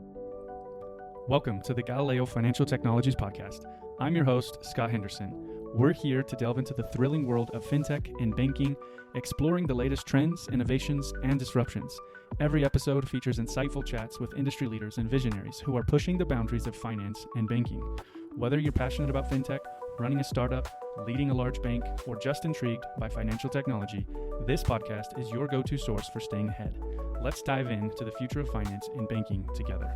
Welcome to the Galileo Financial Technologies Podcast. I'm your host, Scott Henderson. We're here to delve into the thrilling world of fintech and banking, exploring the latest trends, innovations, and disruptions. Every episode features insightful chats with industry leaders and visionaries who are pushing the boundaries of finance and banking. Whether you're passionate about fintech, running a startup, leading a large bank, or just intrigued by financial technology, this podcast is your go-to source for staying ahead. Let's dive into the future of finance and banking together.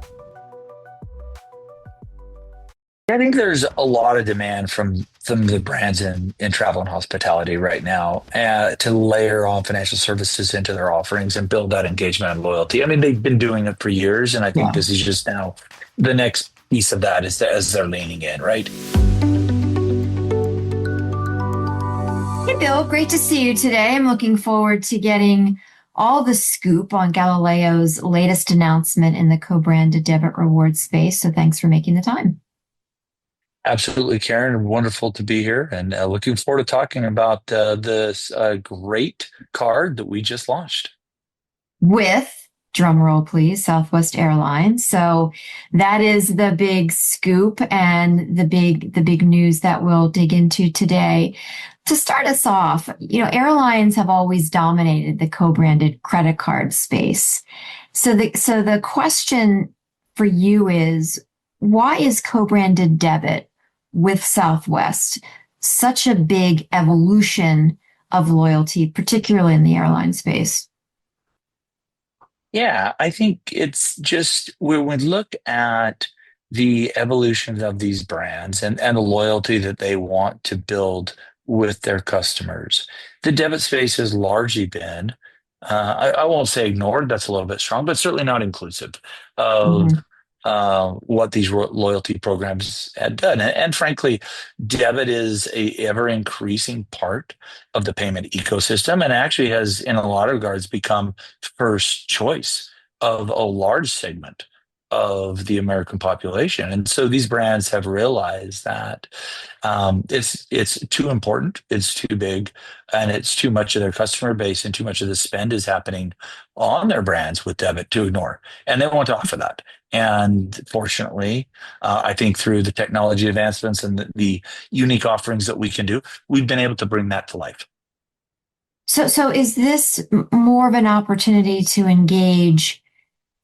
I think there's a lot of demand from the brands in travel and hospitality right now to layer on financial services into their offerings and build that engagement and loyalty. I mean, they've been doing it for years, and I think this is just now the next piece of that is as they're leaning in, right? Hey, Bill, great to see you today. I'm looking forward to getting all the scoop on Galileo's latest announcement in the co-branded debit reward space. So thanks for making the time. Absolutely, Karen. Wonderful to be here, and looking forward to talking about this great card that we just launched. With, drum roll please, Southwest Airlines. So that is the big scoop and the big news that we'll dig into today. To start us off, airlines have always dominated the co-branded credit card space. So the question for you is, why is co-branded debit with Southwest such a big evolution of loyalty, particularly in the airline space? Yeah, I think it's just when we look at the evolution of these brands and the loyalty that they want to build with their customers, the debit space has largely been, I won't say ignored, that's a little bit strong, but certainly not inclusive of what these loyalty programs had done. And frankly, debit is a ever increasing part of the payment ecosystem and actually has, in a lot of regards, become first choice of a large segment of the American population. And so these brands have realized that it's too important, it's too big, and it's too much of their customer base and too much of the spend is happening on their brands with debit to ignore. And they want to offer that. And fortunately, I think through the technology advancements and the unique offerings that we can do, we've been able to bring that to life. So is this more of an opportunity to engage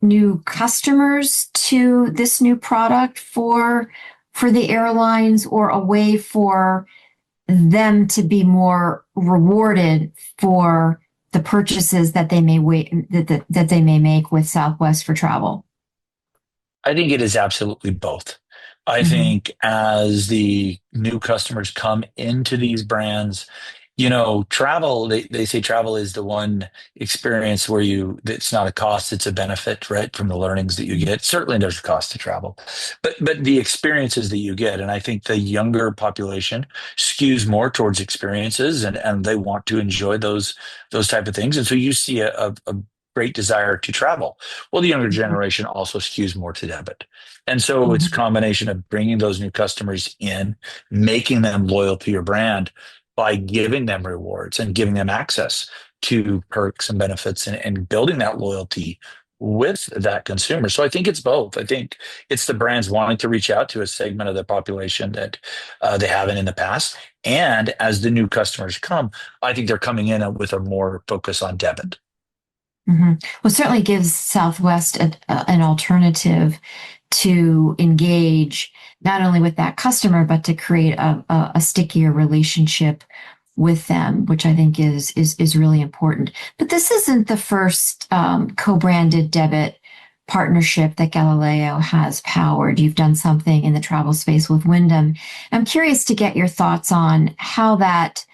new customers to this new product for the airlines, or a way for them to be more rewarded for the purchases that they may that they may make with Southwest for travel? I think it is absolutely both. I think as the new customers come into these brands, travel, they say travel is the one experience where it's not a cost, it's a benefit, right? From the learnings that you get. Certainly there's a cost to travel, but the experiences that you get. And I think the younger population skews more towards experiences and they want to enjoy those type of things. And so you see a great desire to travel. Well, the younger generation also skews more to debit. And so it's a combination of bringing those new customers in, making them loyal to your brand by giving them rewards and giving them access to perks and benefits and building that loyalty with that consumer. So I think it's both. I think it's the brands wanting to reach out to a segment of the population that they haven't in the past. And as the new customers come, I think they're coming in with a more focus on debit. Well, it certainly gives Southwest an alternative to engage not only with that customer, but to create a stickier relationship with them, which I think is really important. But this isn't the first co-branded debit partnership that Galileo has powered. You've done something in the travel space with Wyndham. I'm curious to get your thoughts on how that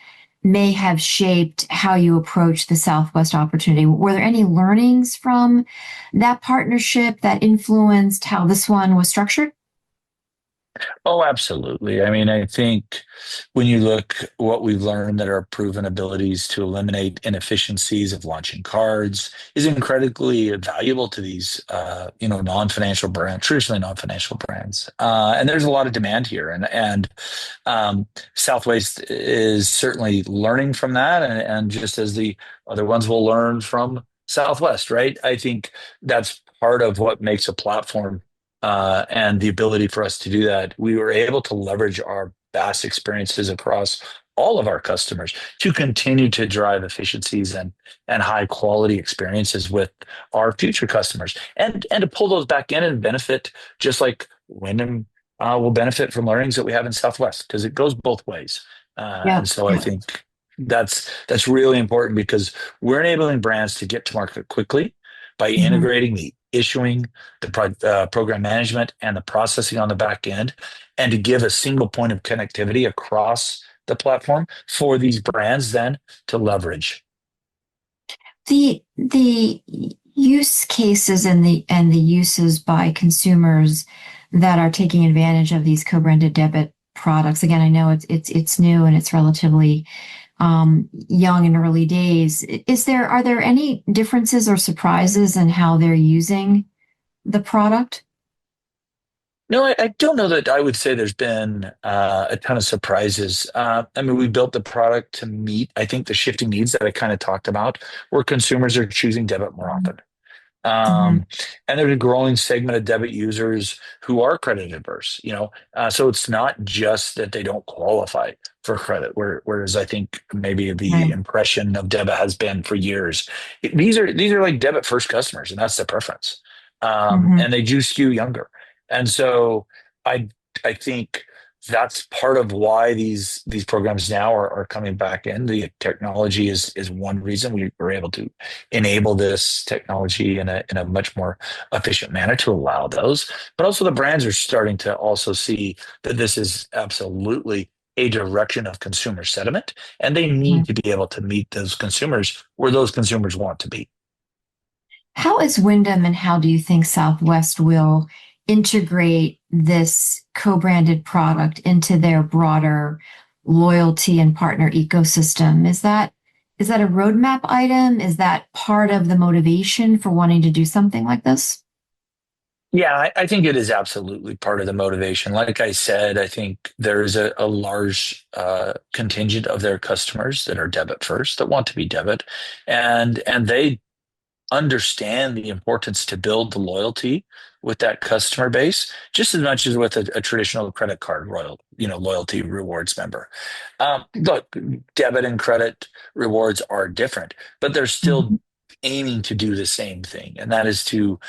may have shaped how you approach the Southwest opportunity. Were there any learnings from that partnership that influenced how this one was structured? Oh, absolutely. I mean, I think when you look what we've learned that our proven abilities to eliminate inefficiencies of launching cards is incredibly valuable to these, non-financial brands, traditionally non-financial brands. And there's a lot of demand here. And Southwest is certainly learning from that. And just as the other ones will learn from Southwest, right? I think that's part of what makes a platform and the ability for us to do that. We were able to leverage our vast experiences across all of our customers to continue to drive efficiencies and high quality experiences with our future customers, and to pull those back in and benefit, just like Wyndham will benefit from learnings that we have in Southwest, because it goes both ways. Yeah. And so I think that's really important, because we're enabling brands to get to market quickly by integrating the issuing, the program management, and the processing on the back end, and to give a single point of connectivity across the platform for these brands then to leverage. The use cases and the uses by consumers that are taking advantage of these co-branded debit products. Again, I know it's new and it's relatively young and early days. Are there any differences or surprises in how they're using the product? No, I don't know that I would say there's been a ton of surprises. I mean, we built the product to meet, I think, the shifting needs that I kind of talked about, where consumers are choosing debit more often. And there's a growing segment of debit users who are credit adverse, so it's not just that they don't qualify for credit, whereas I think maybe the impression of debit has been for years. These are like debit first customers, and that's the preference. And they do skew younger. And so I think that's part of why these programs now are coming back in. The technology is one reason we were able to enable this technology in a much more efficient manner to allow those. But also the brands are starting to also see that this is absolutely a direction of consumer sentiment, and they need to be able to meet those consumers where those consumers want to be. How is Wyndham, and how do you think Southwest will integrate this co-branded product into their broader loyalty and partner ecosystem? Is that a roadmap item? Is that part of the motivation for wanting to do something like this? Yeah, I think it is absolutely part of the motivation. Like I said, I think there is a large contingent of their customers that are debit first, that want to be debit, and they understand the importance to build the loyalty with that customer base just as much as with a traditional credit card loyalty rewards member. Look, debit and credit rewards are different, but they're still aiming to do the same thing, and that is to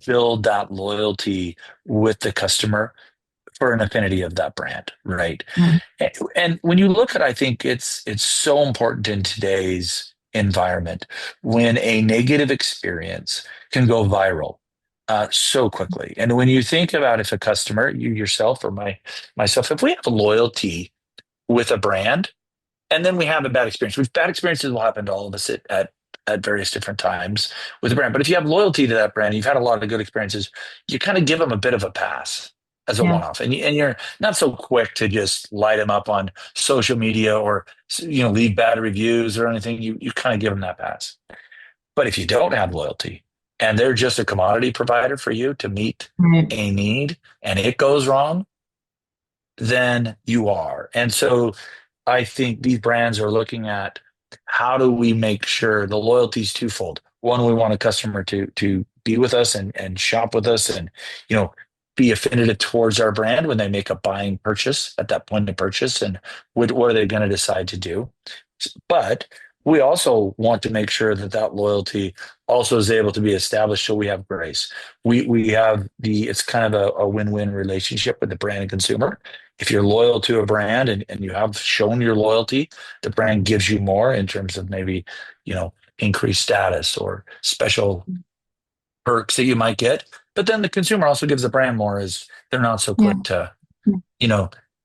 build that loyalty with the customer for an affinity of that brand, right? And when you look at, I think it's so important in today's environment when a negative experience can go viral so quickly. And when you think about, if a customer, you yourself or myself, if we have a loyalty with a brand and then we have a bad experience, which bad experiences will happen to all of us at various different times with a brand. But if you have loyalty to that brand, you've had a lot of good experiences, you kind of give them a bit of a pass as a one-off, and you're not so quick to just light them up on social media or leave bad reviews or anything. You kind of give them that pass. But if you don't have loyalty and they're just a commodity provider for you to meet a need, and it goes wrong, then you are. And so I think these brands are looking at, how do we make sure the loyalty is twofold? One, we want a customer to be with us and shop with us, and be affiliated towards our brand when they make a buying purchase at that point of purchase, and what are they going to decide to do. But we also want to make sure that loyalty also is able to be established, so we have grace. We have it's kind of a win-win relationship with the brand and consumer. If you're loyal to a brand and you have shown your loyalty, the brand gives you more in terms of maybe increased status or special perks that you might get. But then the consumer also gives the brand more, as they're not so quick to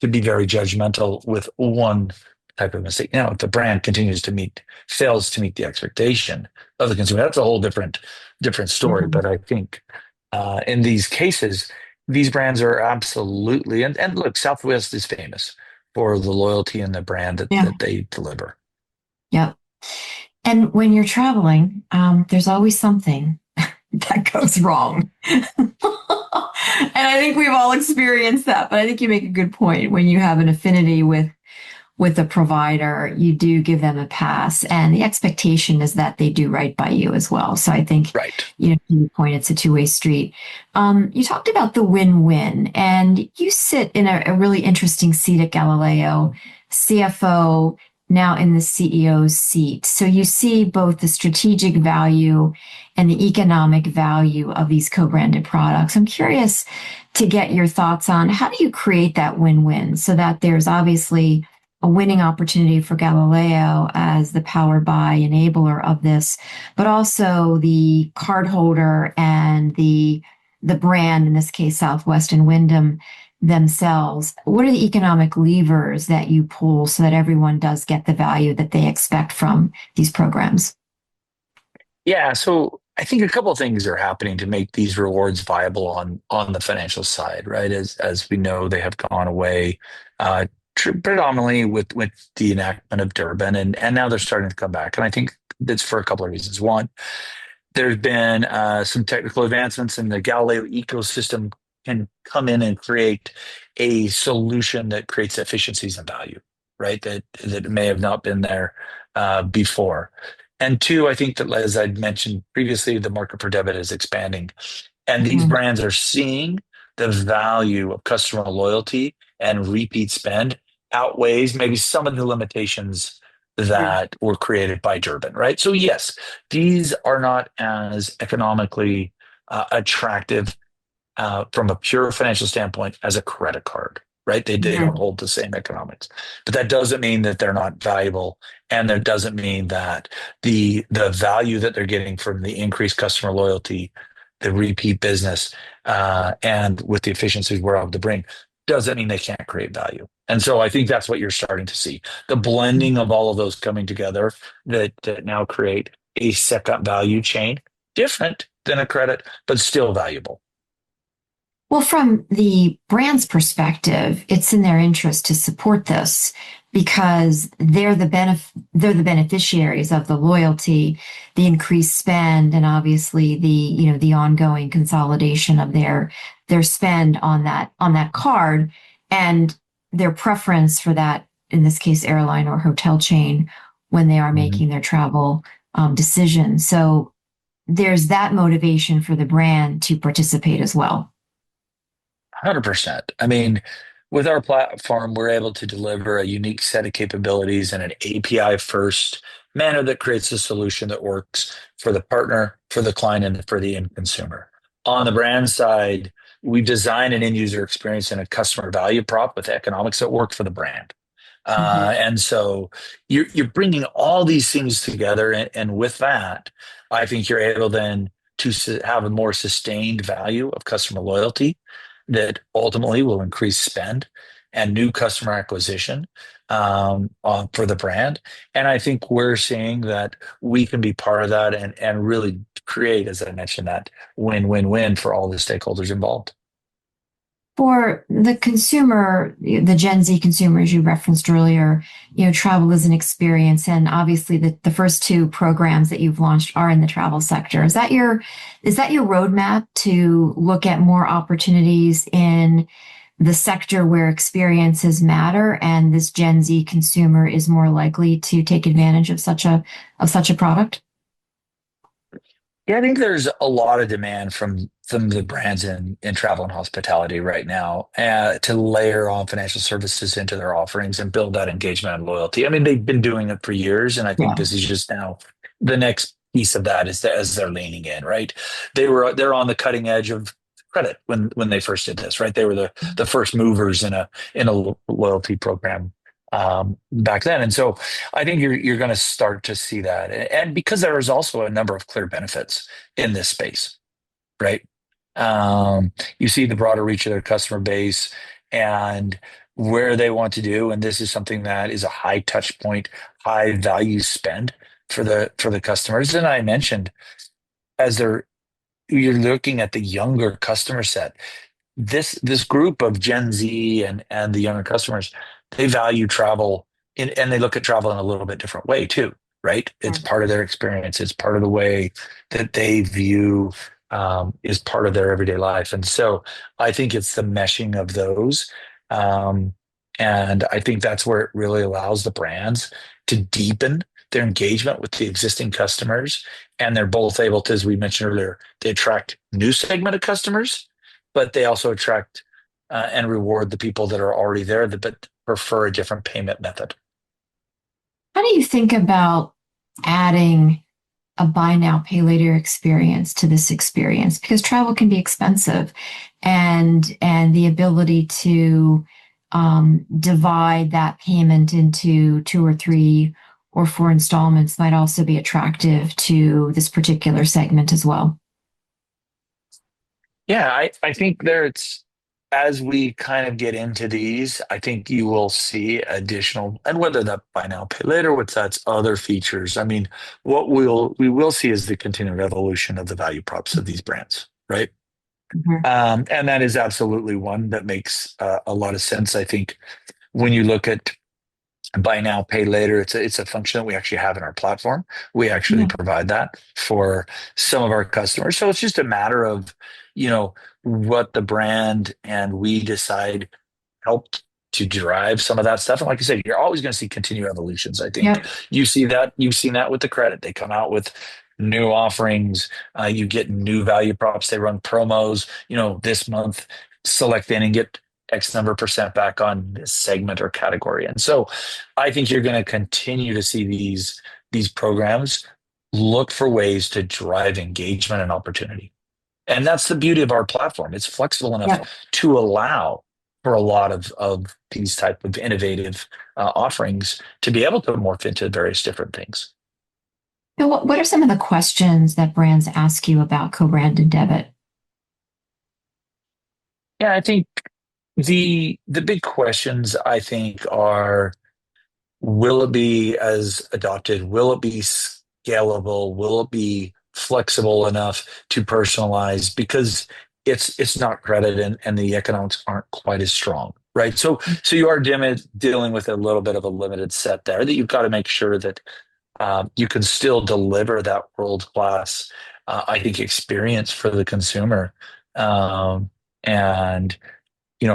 be very judgmental with one type of mistake. Now, if the brand fails to meet the expectation of the consumer, that's a whole different story. But I think in these cases, these brands are absolutely, and look, Southwest is famous for the loyalty and the brand that they deliver. Yeah. And when you're traveling, there's always something that goes wrong. And I think we've all experienced that, but I think you make a good point. When you have an affinity with with a provider, you do give them a pass, and the expectation is that they do right by you as well. So I think, Right. to your point, it's a two-way street. You talked about the win-win, and you sit in a really interesting seat at Galileo, CFO, now in the CEO's seat. So you see both the strategic value and the economic value of these co-branded products. I'm curious to get your thoughts on how do you create that win-win so that there's obviously a winning opportunity for Galileo as the powered by enabler of this, but also the cardholder and the brand, in this case, Southwest and Wyndham themselves. What are the economic levers that you pull so that everyone does get the value that they expect from these programs? Yeah. So I think a couple of things are happening to make these rewards viable on the financial side, right? As we know, they have gone away predominantly with the enactment of Durbin, and now they're starting to come back. And I think that's for a couple of reasons. One, there's been some technical advancements, and the Galileo ecosystem can come in and create a solution that creates efficiencies and value, right? That may have not been there before. And two, I think that, as I'd mentioned previously, the market for debit is expanding, and these Mhm. brands are seeing the value of customer loyalty and repeat spend outweighs maybe some of the limitations that were created by Durbin, right? So yes, these are not as economically attractive from a pure financial standpoint as a credit card, right? They don't Mhm. hold the same economics, but that doesn't mean that they're not valuable, and that doesn't mean that the value that they're getting from the increased customer loyalty, the repeat business, and with the efficiencies we're able to bring, doesn't mean they can't create value. And so I think that's what you're starting to see, the blending of all of those coming together that now create a second value chain, different than a credit, but still valuable. Well, from the brand's perspective, it's in their interest to support this because they're the beneficiaries of the loyalty, the increased spend, and obviously the ongoing consolidation of their spend on that card and their preference for that, in this case, airline or hotel chain when they are Mhm. making their travel decisions. So there's that motivation for the brand to participate as well. 100%. I mean, with our platform, we're able to deliver a unique set of capabilities in an API first manner that creates a solution that works for the partner, for the client, and for the end consumer. On the brand side, we design an end user experience and a customer value prop with economics that work for the brand. Mhm. And so you're bringing all these things together, and with that, I think you're able then to have a more sustained value of customer loyalty that ultimately will increase spend and new customer acquisition for the brand. And I think we're seeing that we can be part of that and really create, as I mentioned, that win-win-win for all the stakeholders involved. For the consumer, the Gen Z consumers you referenced earlier, travel is an experience, and obviously the first two programs that you've launched are in the travel sector. Is that your roadmap to look at more opportunities in the sector where experiences matter, and this Gen Z consumer is more likely to take advantage of such a product? Yeah, I think there's a lot of demand from some of the brands in travel and hospitality right now to layer on financial services into their offerings and build that engagement and loyalty. I mean, they've been doing it for years, and I think Yeah. this is just now the next piece of that is that as they're leaning in, right? They're on the cutting edge of credit when they first did this, right? They were the first movers in a loyalty program back then, and so I think you're going to start to see that, and because there is also a number of clear benefits in this space, right? You see the broader reach of their customer base and where they want to do, and this is something that is a high touch point, high value spend for the customers. And I mentioned as you're looking at the younger customer set, this group of Gen Z and the younger customers, they value travel and they look at travel in a little bit different way too, right? It's part of their experience. It's part of the way that they view is part of their everyday life. And so I think it's the meshing of those. Um, And I think that's where it really allows the brands to deepen their engagement with the existing customers. And they're both able to, as we mentioned earlier, they attract new segment of customers, but they also attract and reward the people that are already there but prefer a different payment method. How do you think about adding a buy now, pay later experience to this experience? Because travel can be expensive, and the ability to divide that payment into 2 or 3 or 4 installments might also be attractive to this particular segment as well. Yeah, I think there's, as we kind of get into these, I think you will see additional, and whether that buy now, pay later, what's that's other features. I mean, what we will see is the continued evolution of the value props of these brands, right? Mhm. And that is absolutely one that makes a lot of sense. I think when you look at buy now, pay later, it's a function that we actually have in our platform. We actually Yeah. provide that for some of our customers. So it's just a matter of, you know, what the brand and we decide helped to drive some of that stuff. And like I said, you're always going to see continued evolutions. I think Yep. you see that, you've seen that with the credit. They come out with new offerings. You get new value props. They run promos, this month, select in and get X number percent back on this segment or category. And so I think you're going to continue to see these programs look for ways to drive engagement and opportunity. And that's the beauty of our platform. It's flexible enough Yep. to allow for a lot of these type of innovative offerings to be able to morph into various different things. So what are some of the questions that brands ask you about co-branded debit? Yeah, I think the big questions I think are, will it be as adopted? Will it be scalable? Will it be flexible enough to personalize? Because it's not credit and the economics aren't quite as strong, right? So you are dealing with a little bit of a limited set there that you've got to make sure that you can still deliver that world class, I think, experience for the consumer. And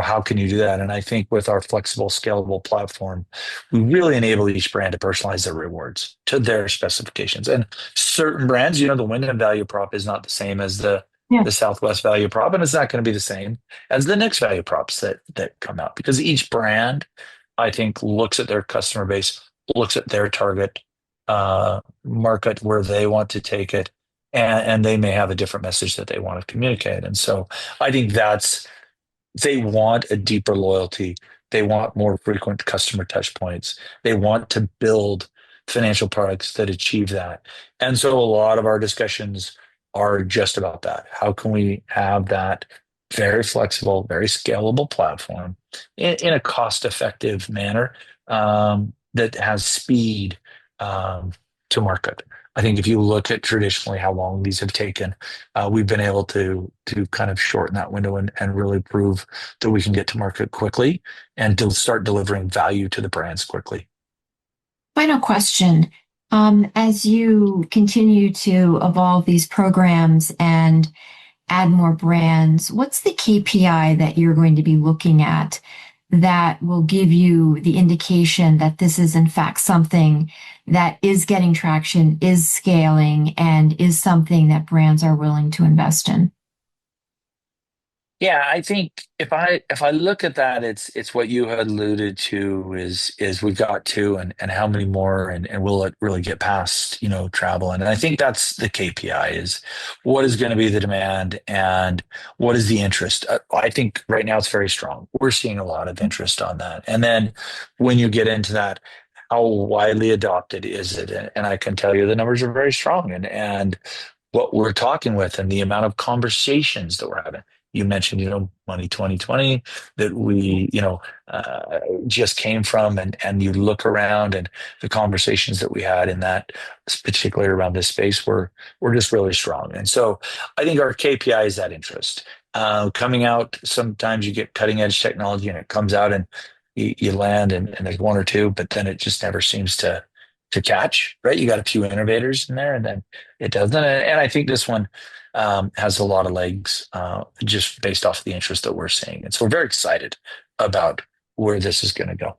how can you do that? And I think with our flexible, scalable platform, we really enable each brand to personalize their rewards to their specifications. And certain brands, the Wyndham value prop is not the same as Yeah. the Southwest value prop, and it's not going to be the same as the next value props that come out, because each brand, I think, looks at their customer base, looks at their target market where they want to take it, and they may have a different message that they want to communicate. And so I think they want a deeper loyalty. They want more frequent customer touch points. They want to build financial products that achieve that. And so a lot of our discussions are just about that. How can we have that very flexible, very scalable platform in a cost-effective manner that has speed to market? I think if you look at traditionally how long these have taken, we've been able to kind of shorten that window and really prove that we can get to market quickly and to start delivering value to the brands quickly. Final question. As you continue to evolve these programs and add more brands, what's the KPI that you're going to be looking at that will give you the indication that this is in fact something that is getting traction, is scaling, and is something that brands are willing to invest in? Yeah, I think if I look at that, it's what you had alluded to is we've got two, and how many more, and will it really get past travel? And I think that's the KPI, is what is going to be the demand and what is the interest. I think right now it's very strong. We're seeing a lot of interest on that. And then when you get into that, how widely adopted is it? And I can tell you the numbers are very strong, and what we're talking with and the amount of conversations that we're having. You mentioned, Money 2020 that we, just came from, and you look around and the conversations that we had in that, particularly around this space, were just really strong. And so I think our KPI is that interest. Coming out, sometimes you get cutting edge technology and it comes out and you land and there's one or two, but then it just never seems to catch, right? You got a few innovators in there and then it doesn't. And I think this one has a lot of legs just based off the interest that we're seeing. And so we're very excited about where this is going to go.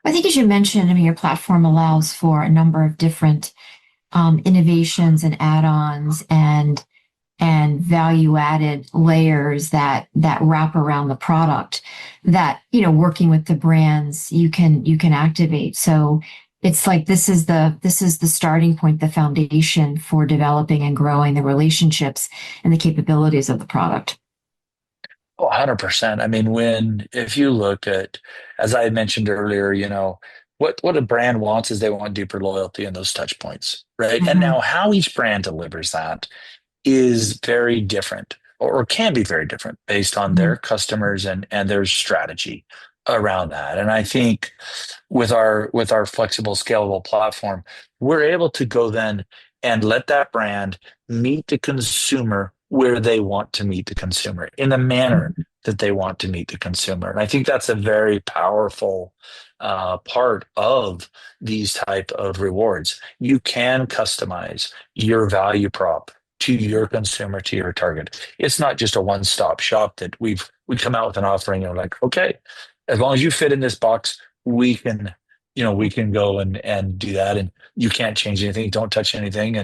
I think, as you mentioned, I mean, your platform allows for a number of different innovations and add-ons and value-added layers that wrap around the product that, working with the brands, you can activate. So it's like this is the starting point, the foundation for developing and growing the relationships and the capabilities of the product. Oh, 100%. I mean, if you look at, as I mentioned earlier, what a brand wants is they want deeper loyalty and those touch points, right? And now how each brand delivers that is very different, or can be very different based on their customers and their strategy around that. And I think with our flexible, scalable platform, we're able to go then and let that brand meet the consumer where they want to meet the consumer in the manner that they want to meet the consumer. And I think that's a very powerful part of these type of rewards. You can customize your value prop to your consumer, to your target. It's not just a one-stop shop that we come out with an offering and like, okay, as long as you fit in this box, we can go and do that, and you can't change anything, don't touch anything,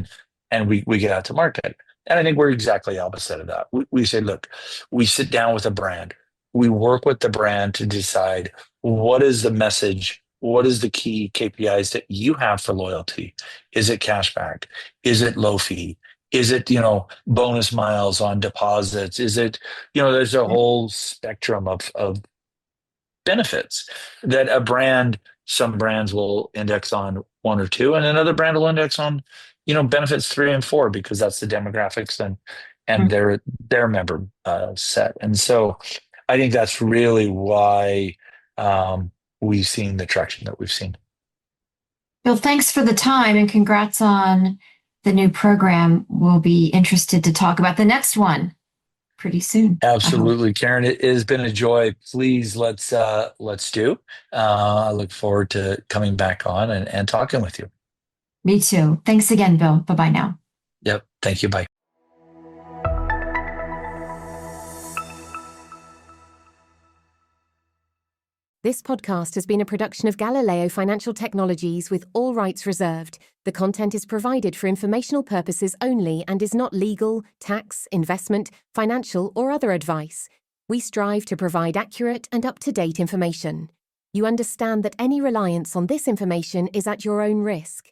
and we get out to market. And I think we're exactly opposite of that. We say, look, we sit down with a brand, we work with the brand to decide what is the message, what is the key KPIs that you have for loyalty? Is it cashback? Is it low fee? Is it, bonus miles on deposits? Is it, there's a whole spectrum of benefits that some brands will index on 1 or 2, and another brand will index on, benefits 3 and 4, because that's the demographics and their member set. And so I think that's really why we've seen the traction that we've seen. Bill, thanks for the time and congrats on the new program. We'll be interested to talk about the next one pretty soon. Absolutely, Karen. It has been a joy. Please let's do. I look forward to coming back on and talking with you. Me too. Thanks again, Bill. Bye-bye now. Yep. Thank you. Bye. This podcast has been a production of Galileo Financial Technologies with all rights reserved. The content is provided for informational purposes only and is not legal, tax, investment, financial, or other advice. We strive to provide accurate and up-to-date information. You understand that any reliance on this information is at your own risk.